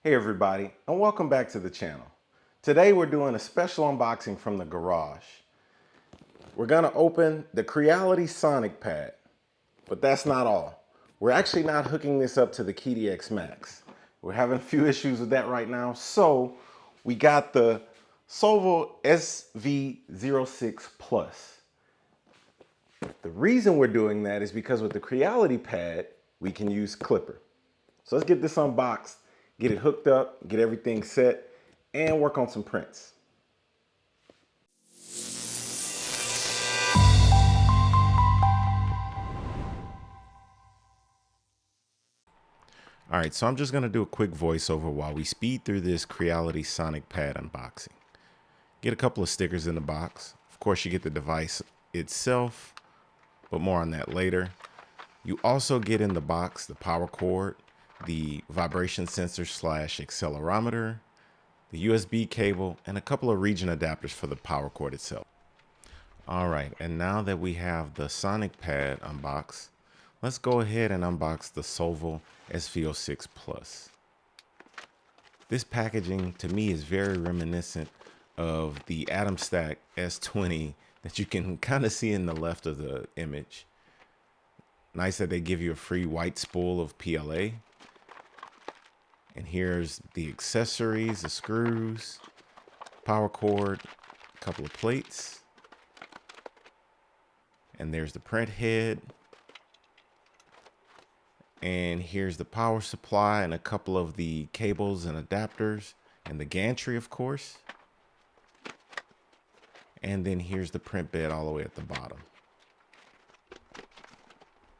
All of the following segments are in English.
Hey everybody, and welcome back to the channel. Today we're doing a special unboxing from the garage. We're gonna open the Creality Sonic Pad, but that's not all. We're actually not hooking this up to the QiDi X Max. We're having a few issues with that right now, so we got the Sovol SV06 Plus. The reason we're doing that is because with the Creality Pad, we can use Klipper. So let's get this unboxed, get it hooked up, get everything set, and work on some prints. All right, so I'm just gonna do a quick voiceover while we speed through this Creality Sonic Pad unboxing. Get a couple of stickers in the box. Of course, you get the device itself, but more on that later. You also get in the box the power cord, the vibration sensor / accelerometer, the USB cable, and a couple of region adapters for the power cord itself. All right, and now that we have the Sonic Pad unboxed, let's go ahead and unbox the Sovol SV06 Plus. This packaging to me is very reminiscent of the Atom Stack S20 that you can kind of see in the left of the image. Nice that they give you a free white spool of PLA. And here's the accessories, the screws, power cord, a couple of plates. And there's the print head. And here's the power supply and a couple of the cables and adapters and the gantry, of course. And then here's the print bed all the way at the bottom.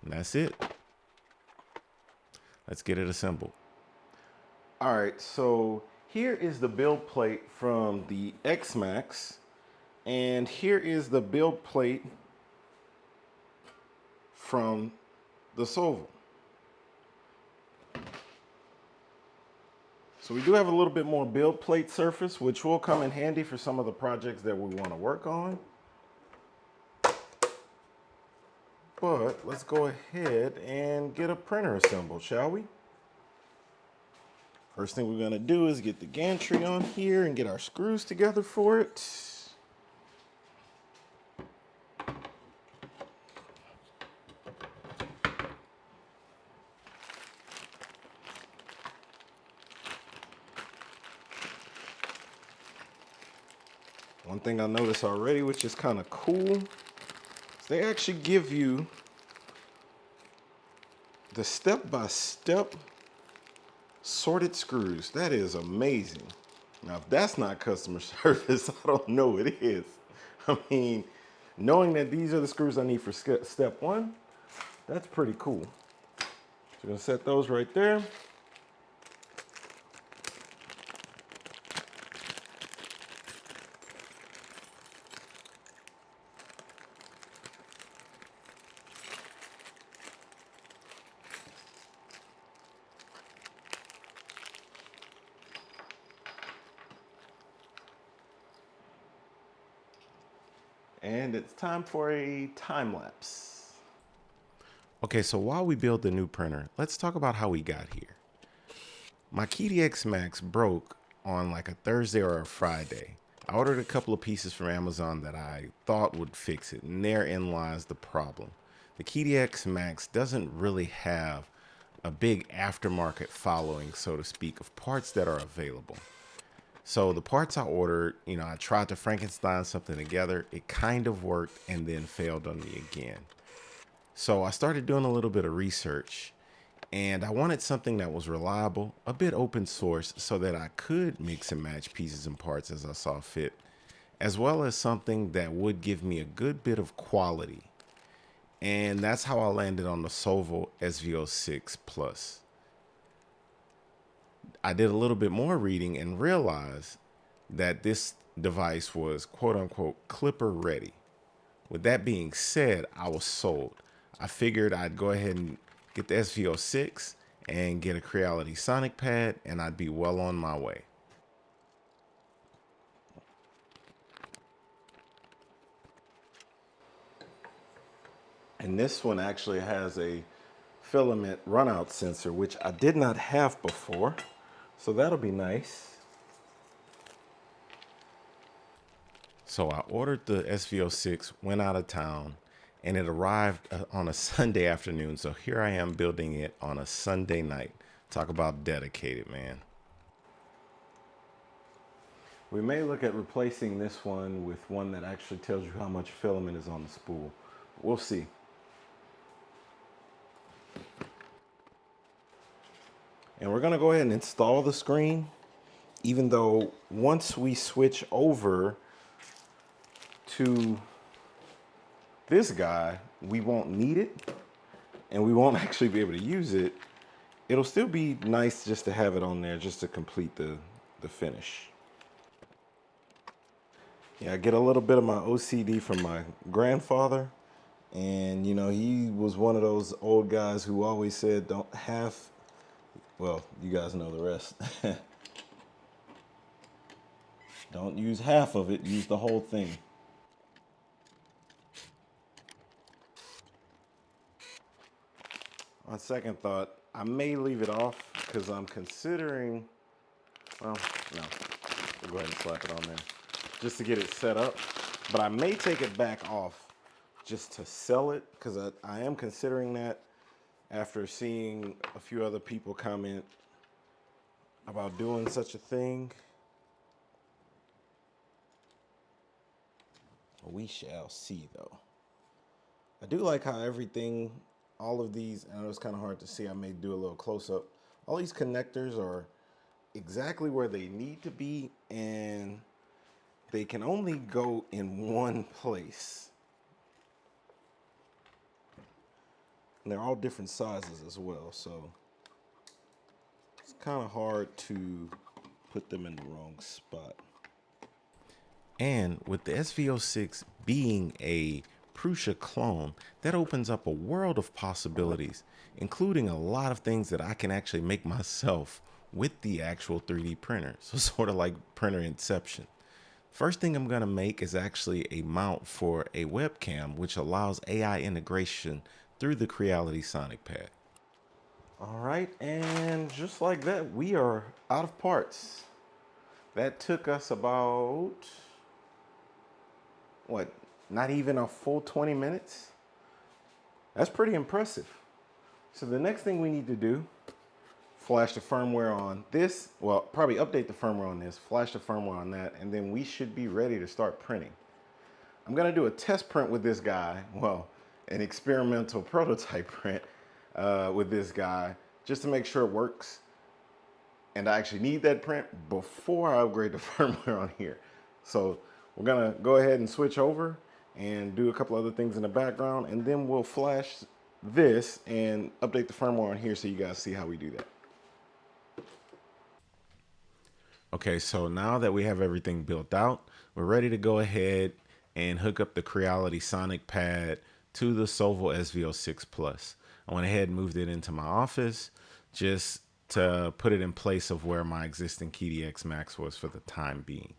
And that's it. Let's get it assembled. All right, so here is the build plate from the X Max. And here is the build plate from the Sovol. So we do have a little bit more build plate surface, which will come in handy for some of the projects that we want to work on. But let's go ahead and get a printer assembled, shall we? First thing we're gonna do is get the gantry on here and get our screws together for it. One thing I noticed already, which is kind of cool, is they actually give you the step-by-step sorted screws. That is amazing. Now, if that's not customer service, I don't know what it is. I mean, knowing that these are the screws I need for step one, that's pretty cool. So we're gonna set those right there. And it's time for a time lapse. Okay, so while we build the new printer, let's talk about how we got here. My QiDi X Max broke on like a Thursday or a Friday. I ordered a couple of pieces from Amazon that I thought would fix it, and therein lies the problem. The QiDi X Max doesn't really have a big aftermarket following, so to speak, of parts that are available. So the parts I ordered, I tried to Frankenstein something together. It kind of worked and then failed on me again. So I started doing a little bit of research, and I wanted something that was reliable, a bit open source, so that I could mix and match pieces and parts as I saw fit, as well as something that would give me a good bit of quality. And that's how I landed on the Sovol SV06 Plus. I did a little bit more reading and realized that this device was quote unquote Klipper ready. With that being said, I was sold. I figured I'd go ahead and get the SV06 and get a Creality Sonic Pad, and I'd be well on my way. And this one actually has a filament runout sensor, which I did not have before. So that'll be nice. So I ordered the SV06, went out of town, and it arrived on a Sunday afternoon. So here I am building it on a Sunday night. Talk about dedicated, man. We may look at replacing this one with one that actually tells you how much filament is on the spool. We'll see. And we're gonna go ahead and install the screen, even though once we switch over to this guy, we won't need it and we won't actually be able to use it. It'll still be nice just to have it on there just to complete the finish. Yeah, I get a little bit of my OCD from my grandfather. And, you know, he was one of those old guys who always said, don't half, well, you guys know the rest. Don't use half of it, use the whole thing. On second thought, I may leave it off because I'm considering, well, no, we'll go ahead and slap it on there just to get it set up. But I may take it back off just to sell it because I am considering that after seeing a few other people comment about doing such a thing. We shall see, though. I do like how everything, all of these, I know it's kind of hard to see, I may do a little close-up. All these connectors are exactly where they need to be, and they can only go in one place. And they're all different sizes as well, so it's kind of hard to put them in the wrong spot. And with the SV06 being a Prusa clone, that opens up a world of possibilities, including a lot of things that I can actually make myself with the actual 3D printer. So sort of like printer inception. First thing I'm going to make is actually a mount for a webcam, which allows AI integration through the Creality Sonic Pad. All right, and just like that, we are out of parts. That took us about, what, not even a full 20 minutes? That's pretty impressive. So the next thing we need to do, flash the firmware on this, well, probably update the firmware on this, flash the firmware on that, and then we should be ready to start printing. I'm gonna do a test print with this guy, well, an experimental prototype print with this guy, just to make sure it works. And I actually need that print before I upgrade the firmware on here. So we're gonna go ahead and switch over and do a couple other things in the background, and then we'll flash this and update the firmware on here so you guys see how we do that. Okay, so now that we have everything built out, we're ready to go ahead and hook up the Creality Sonic Pad to the Sovol SV06 Plus. I went ahead and moved it into my office just to put it in place of where my existing QiDi X Max was for the time being.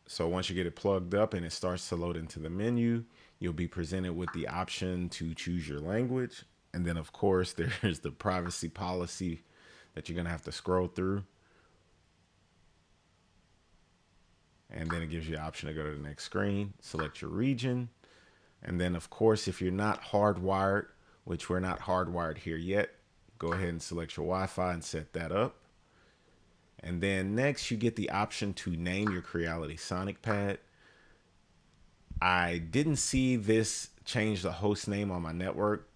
So once you get it plugged up and it starts to load into the menu, you'll be presented with the option to choose your language. And then of course, there's the privacy policy that you're gonna have to scroll through. And then it gives you the option to go to the next screen, select your region. And then of course, if you're not hardwired, which we're not hardwired here yet, go ahead and select your Wi-Fi and set that up. And then next you get the option to name your Creality Sonic Pad. I didn't see this change the host name on my network,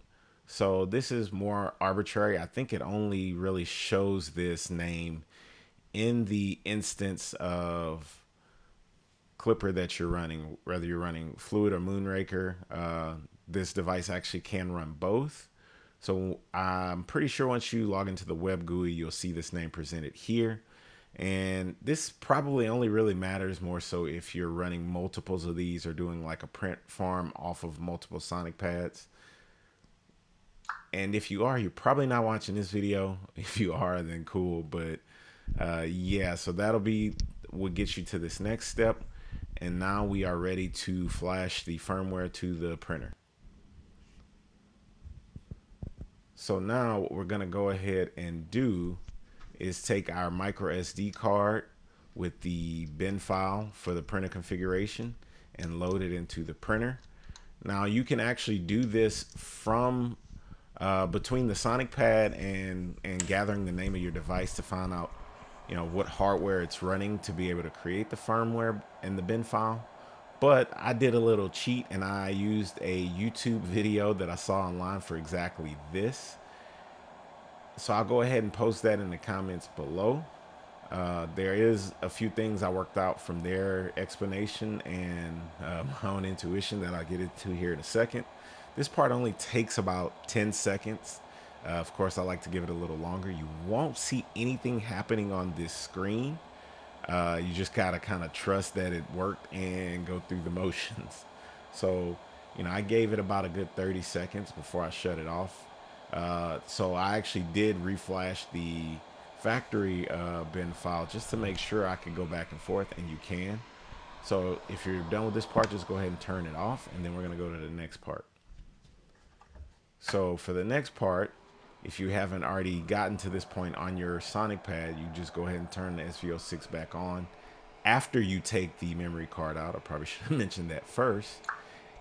so this is more arbitrary. I think it only really shows this name in the instance of Klipper that you're running, whether you're running Fluid or Moonraker. This device actually can run both. So I'm pretty sure once you log into the web GUI, you'll see this name presented here. And this probably only really matters more so if you're running multiples of these or doing like a print farm off of multiple Sonic pads. And if you are, you're probably not watching this video. If you are, then cool. But yeah, so that'll be what gets you to this next step. And now we are ready to flash the firmware to the printer. So now what we're gonna go ahead and do is take our micro SD card with the bin file for the printer configuration and load it into the printer. Now you can actually do this from between the Sonic Pad and gathering the name of your device to find out, you know, what hardware it's running to be able to create the firmware in the bin file. But I did a little cheat and I used a YouTube video that I saw online for exactly this. So I'll go ahead and post that in the comments below. There is a few things I worked out from their explanation and my own intuition that I'll get into here in a second. This part only takes about 10 seconds. Of course, I like to give it a little longer. You won't see anything happening on this screen. You just gotta kind of trust that it worked and go through the motions. So, you know, I gave it about a good 30 seconds before I shut it off. So I actually did reflash the factory bin file just to make sure I could go back and forth, and you can. So if you're done with this part, just go ahead and turn it off, and then we're gonna go to the next part. So for the next part, if you haven't already gotten to this point on your Sonic Pad, you just go ahead and turn the SV06 back on after you take the memory card out. I probably should have mentioned that first.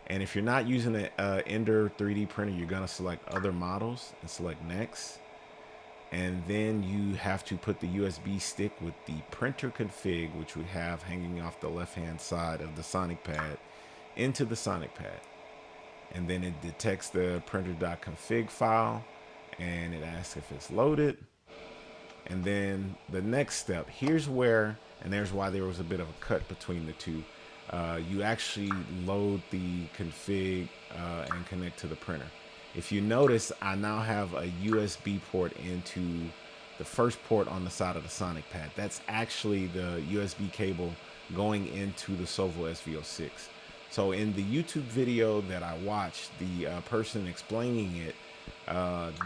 And if you're not using an Ender 3D printer, you're gonna select other models and select next. And then you have to put the USB stick with the printer config, which we have hanging off the left hand side of the Sonic Pad, into the Sonic Pad. And then it detects the printer.config file and it asks if it's loaded. And then the next step, here's where, and there's why there was a bit of a cut between the two. You actually load the config and connect to the printer. If you notice, I now have a USB port into the first port on the side of the Sonic Pad. That's actually the USB cable going into the Sovol SV06. So in the YouTube video that I watched, the person explaining it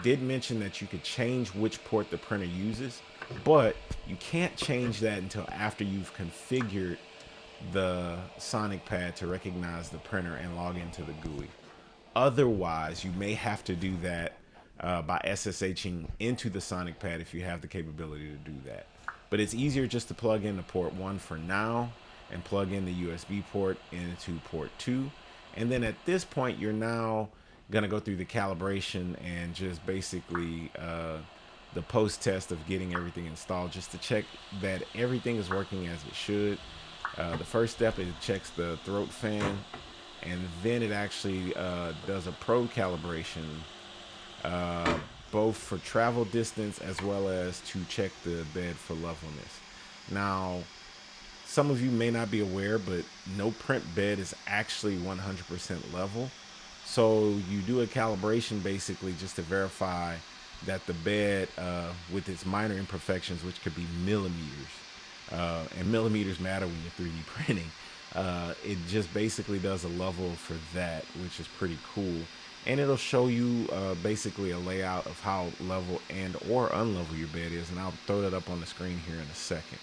did mention that you could change which port the printer uses, but you can't change that until after you've configured the Sonic Pad to recognize the printer and log into the GUI. Otherwise, you may have to do that by SSHing into the Sonic Pad if you have the capability to do that. But it's easier just to plug in the port 1 for now and plug in the USB port into port 2. And then at this point, you're now gonna go through the calibration and just basically the post test of getting everything installed just to check that everything is working as it should. The first step is it checks the throat fan, and then it actually does a probe calibration both for travel distance as well as to check the bed for levelness. Now, some of you may not be aware, but no print bed is actually 100% level. So you do a calibration basically just to verify that the bed with its minor imperfections, which could be millimeters, and millimeters matter when you're 3D printing, it just basically does a level for that, which is pretty cool. And it'll show you basically a layout of how level and or unlevel your bed is, and I'll throw that up on the screen here in a second.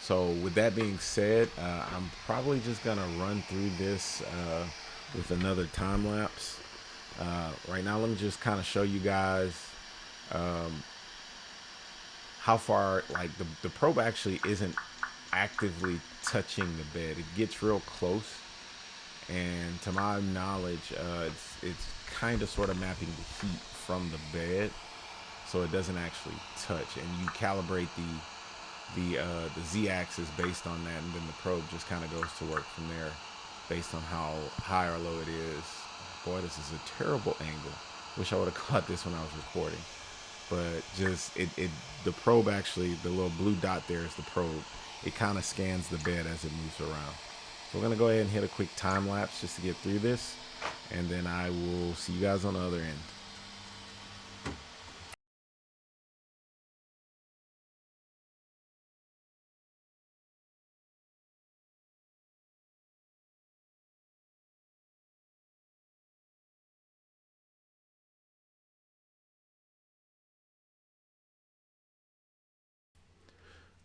So with that being said, I'm probably just gonna run through this with another time lapse. Right now, let me just kind of show you guys how far, like the probe actually isn't actively touching the bed. It gets real close, and to my knowledge, it's kind of sort of mapping the heat from the bed, so it doesn't actually touch. And you calibrate the z-axis based on that, and then the probe just kind of goes to work from there based on how high or low it is. Boy, this is a terrible angle. Wish I would have caught this when I was recording. But just the probe actually, the little blue dot there is the probe. It kind of scans the bed as it moves around. So we're gonna go ahead and hit a quick time lapse just to get through this, and then I will see you guys on the other end.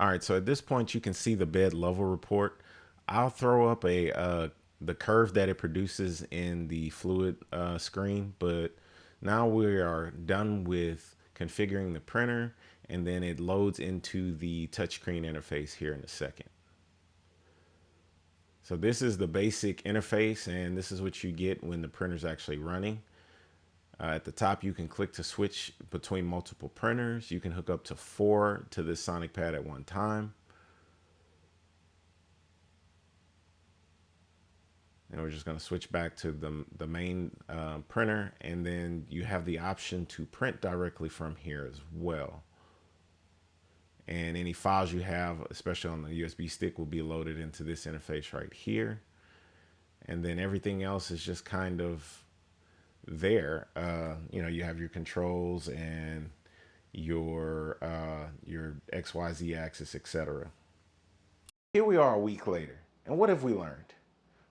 All right, so at this point you can see the bed level report. I'll throw up a the curve that it produces in the fluid screen. But now we are done with configuring the printer, and then it loads into the touchscreen interface here in a second. So this is the basic interface, and this is what you get when the printer's actually running. At the top, you can click to switch between multiple printers. You can hook up to 4 to this Sonic Pad at one time. And we're just going to switch back to the main printer, and then you have the option to print directly from here as well. And any files you have, especially on the USB stick, will be loaded into this interface right here. And then everything else is just kind of there. You know, you have your controls and your XYZ axis, etc. Here we are a week later, and what have we learned?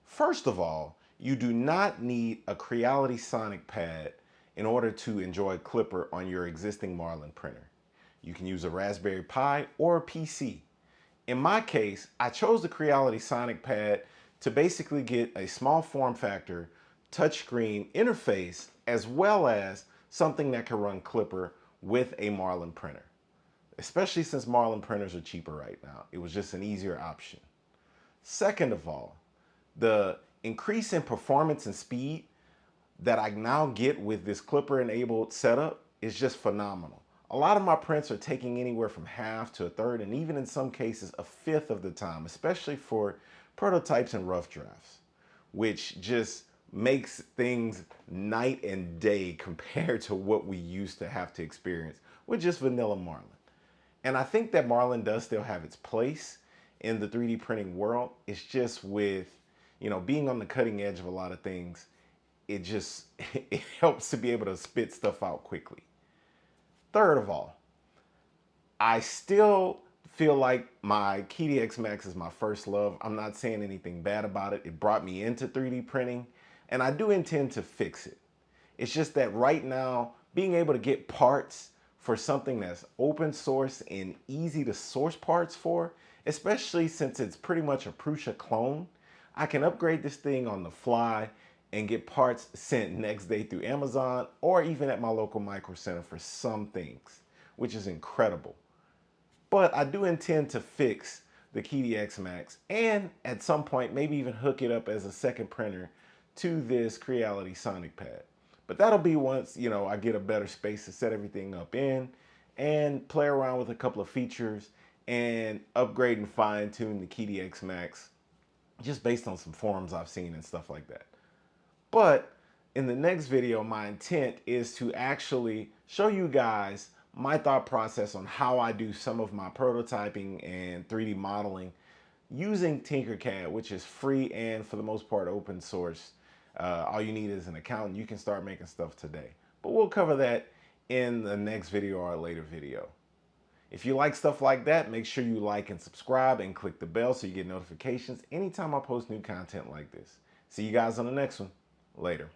First of all, you do not need a Creality Sonic Pad in order to enjoy Klipper on your existing Marlin printer. You can use a Raspberry Pi or a PC. In my case, I chose the Creality Sonic Pad to basically get a small form factor touchscreen interface, as well as something that can run Klipper with a Marlin printer. Especially since Marlin printers are cheaper right now. It was just an easier option. Second of all, the increase in performance and speed that I now get with this Klipper enabled setup is just phenomenal. A lot of my prints are taking anywhere from half to a third, and even in some cases a fifth of the time, especially for prototypes and rough drafts, which just makes things night and day compared to what we used to have to experience with just vanilla Marlin. And I think that Marlin does still have its place in the 3D printing world. It's just with, you know, being on the cutting edge of a lot of things, it helps to be able to spit stuff out quickly. Third of all, I still feel like my QiDi X Max is my first love. I'm not saying anything bad about it. It brought me into 3D printing, and I do intend to fix it. It's just that right now, being able to get parts for something that's open source and easy to source parts for, especially since it's pretty much a Prusa clone, I can upgrade this thing on the fly and get parts sent next day through Amazon or even at my local Micro Center for some things, which is incredible. But I do intend to fix the QiDi X Max and at some point maybe even hook it up as a second printer to this Creality Sonic Pad. But that'll be once, you know, I get a better space to set everything up in and play around with a couple of features and upgrade and fine tune the QiDi X Max just based on some forums I've seen and stuff like that. But in the next video, my intent is to actually show you guys my thought process on how I do some of my prototyping and 3D modeling using Tinkercad, which is free and for the most part open source. All you need is an account and you can start making stuff today. But we'll cover that in the next video or a later video. If you like stuff like that, make sure you like and subscribe and click the bell so you get notifications anytime I post new content like this. See you guys on the next one. Later.